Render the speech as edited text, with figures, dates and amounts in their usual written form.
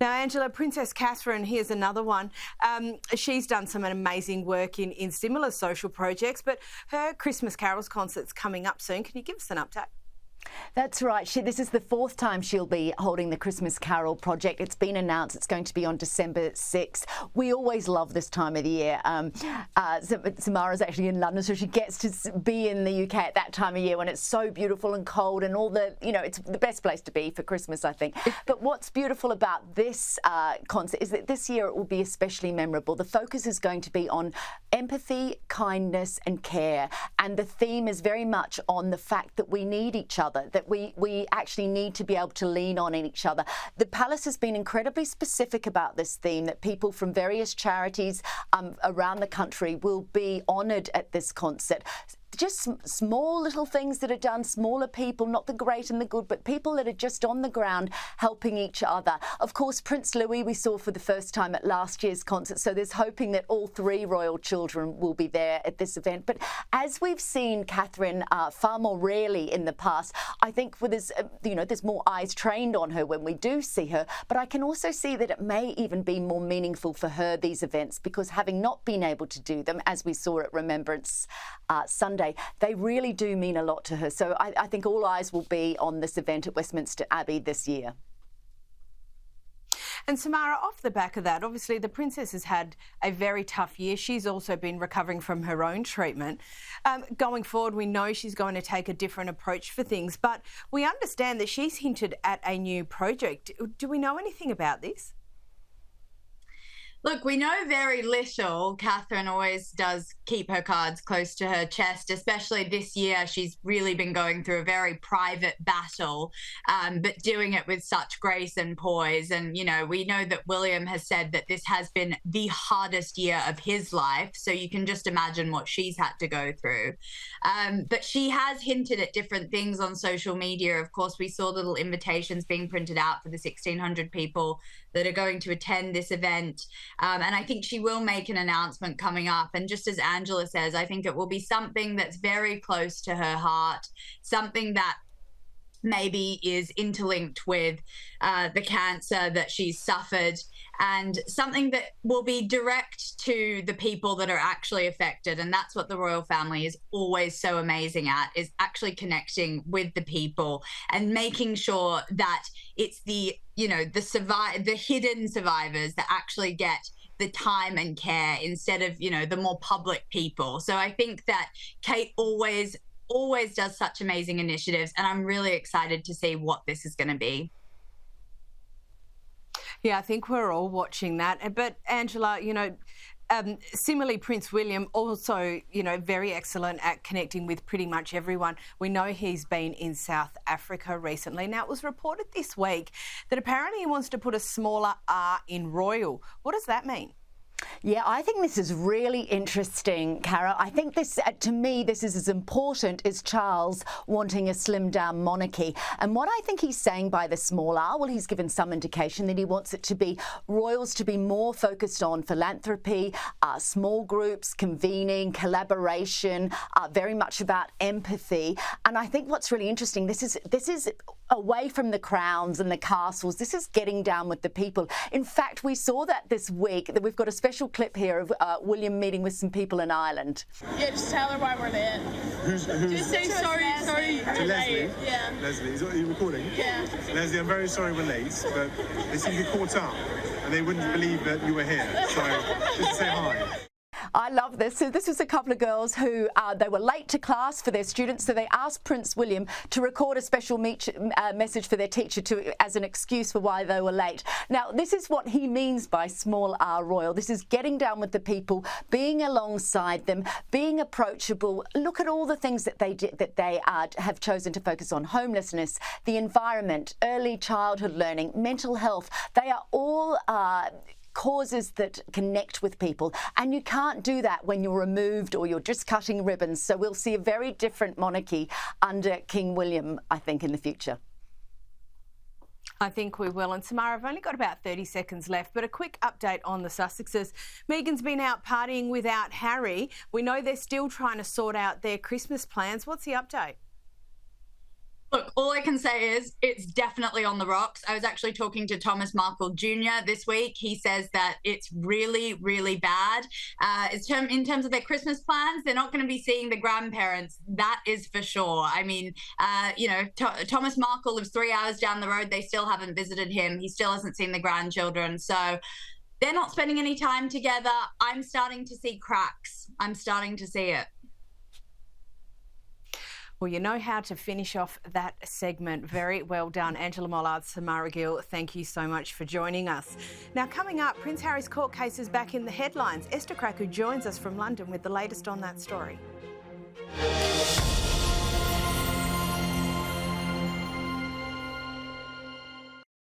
Now, Angela, Princess Catherine, here's another one. She's done some amazing work in similar social projects, but her Christmas Carols concert's coming up soon. Can you give us an update? That's right. This is the fourth time she'll be holding the Christmas Carol project. It's been announced it's going to be on December 6th. We always love this time of the year. Samaras actually in London, so she gets to be in the UK at that time of year when it's so beautiful and cold and all the, it's the best place to be for Christmas, I think. But what's beautiful about this concert is that this year it will be especially memorable. The focus is going to be on empathy, kindness and care. And the theme is very much on the fact that we need each other, that we actually need to be able to lean on each other. The Palace has been incredibly specific about this theme, that people from various charities around the country will be honoured at this concert. Just small little things that are done, smaller people, not the great and the good, but people that are just on the ground helping each other. Of course, Prince Louis we saw for the first time at last year's concert, so there's hoping that all three royal children will be there at this event. But as we've seen Catherine far more rarely in the past, I think there's more eyes trained on her when we do see her. But I can also see that it may even be more meaningful for her, these events, because having not been able to do them, as we saw at Remembrance Sunday, they really do mean a lot to her. So I think all eyes will be on this event at Westminster Abbey this year. And Samara, off the back of that, obviously the Princess has had a very tough year. She's also been recovering from her own treatment. Going forward, we know she's going to take a different approach for things, but we understand that she's hinted at a new project. Do we know anything about this? Look, we know very little. Catherine always does keep her cards close to her chest, especially this year. She's really been going through a very private battle, but doing it with such grace and poise. And, we know that William has said that this has been the hardest year of his life. So you can just imagine what she's had to go through. But she has hinted at different things on social media. Of course, we saw little invitations being printed out for the 1,600 people that are going to attend this event. And I think she will make an announcement coming up. And just as Angela says, I think it will be something that's very close to her heart, something that maybe is interlinked with the cancer that she's suffered, and something that will be direct to the people that are actually affected. And that's what the royal family is always so amazing at, is actually connecting with the people and making sure that it's the hidden survivors that actually get the time and care instead of, the more public people. So I think that Kate always does such amazing initiatives, and I'm really excited to see what this is going to be. Yeah, I think we're all watching that. But Angela, similarly, Prince William also, very excellent at connecting with pretty much everyone. We know he's been in South Africa recently. Now, it was reported this week that apparently he wants to put a smaller R in royal. What does that mean? Yeah, I think this is really interesting, Cara. I think this, to me, this is as important as Charles wanting a slimmed down monarchy. And what I think he's saying by the small R, well, he's given some indication that he wants it to be royals to be more focused on philanthropy, small groups, convening, collaboration, very much about empathy. And I think what's really interesting, this is away from the crowns and the castles. This is getting down with the people. In fact, we saw that this week, that we've got a special clip here of William meeting with some people in Ireland. Yeah, just tell her why we're late. Who's just say sorry to Leslie? Yeah. Leslie, are you recording? Yeah. Leslie, I'm very sorry we're late, but they seem to be caught up and they wouldn't believe that you were here. So just to say hi. I love this. So this was a couple of girls who they were late to class for their students, so they asked Prince William to record a special message for their teacher as an excuse for why they were late. Now, this is what he means by small R royal. This is getting down with the people, being alongside them, being approachable. Look at all the things that they have chosen to focus on: homelessness, the environment, early childhood learning, mental health. They are all causes that connect with people, and you can't do that when you're removed or you're just cutting ribbons. So we'll see a very different monarchy under King William, I think, in the future. I think we will. And Samara, I've only got about 30 seconds left, but a quick update on the Sussexes. Meghan's been out partying without Harry. We know they're still trying to sort out their Christmas plans. What's the update? Look, all I can say is it's definitely on the rocks. I was actually talking to Thomas Markle Jr. this week. He says that it's really, really bad. In terms of their Christmas plans, they're not going to be seeing the grandparents. That is for sure. I mean, Thomas Markle lives 3 hours down the road. They still haven't visited him. He still hasn't seen the grandchildren. So they're not spending any time together. I'm starting to see cracks. I'm starting to see it. Well, you know how to finish off that segment. Very well done. Angela Mollard, Samara Gill, thank you so much for joining us. Now, coming up, Prince Harry's court case is back in the headlines. Esther Crack, who joins us from London with the latest on that story.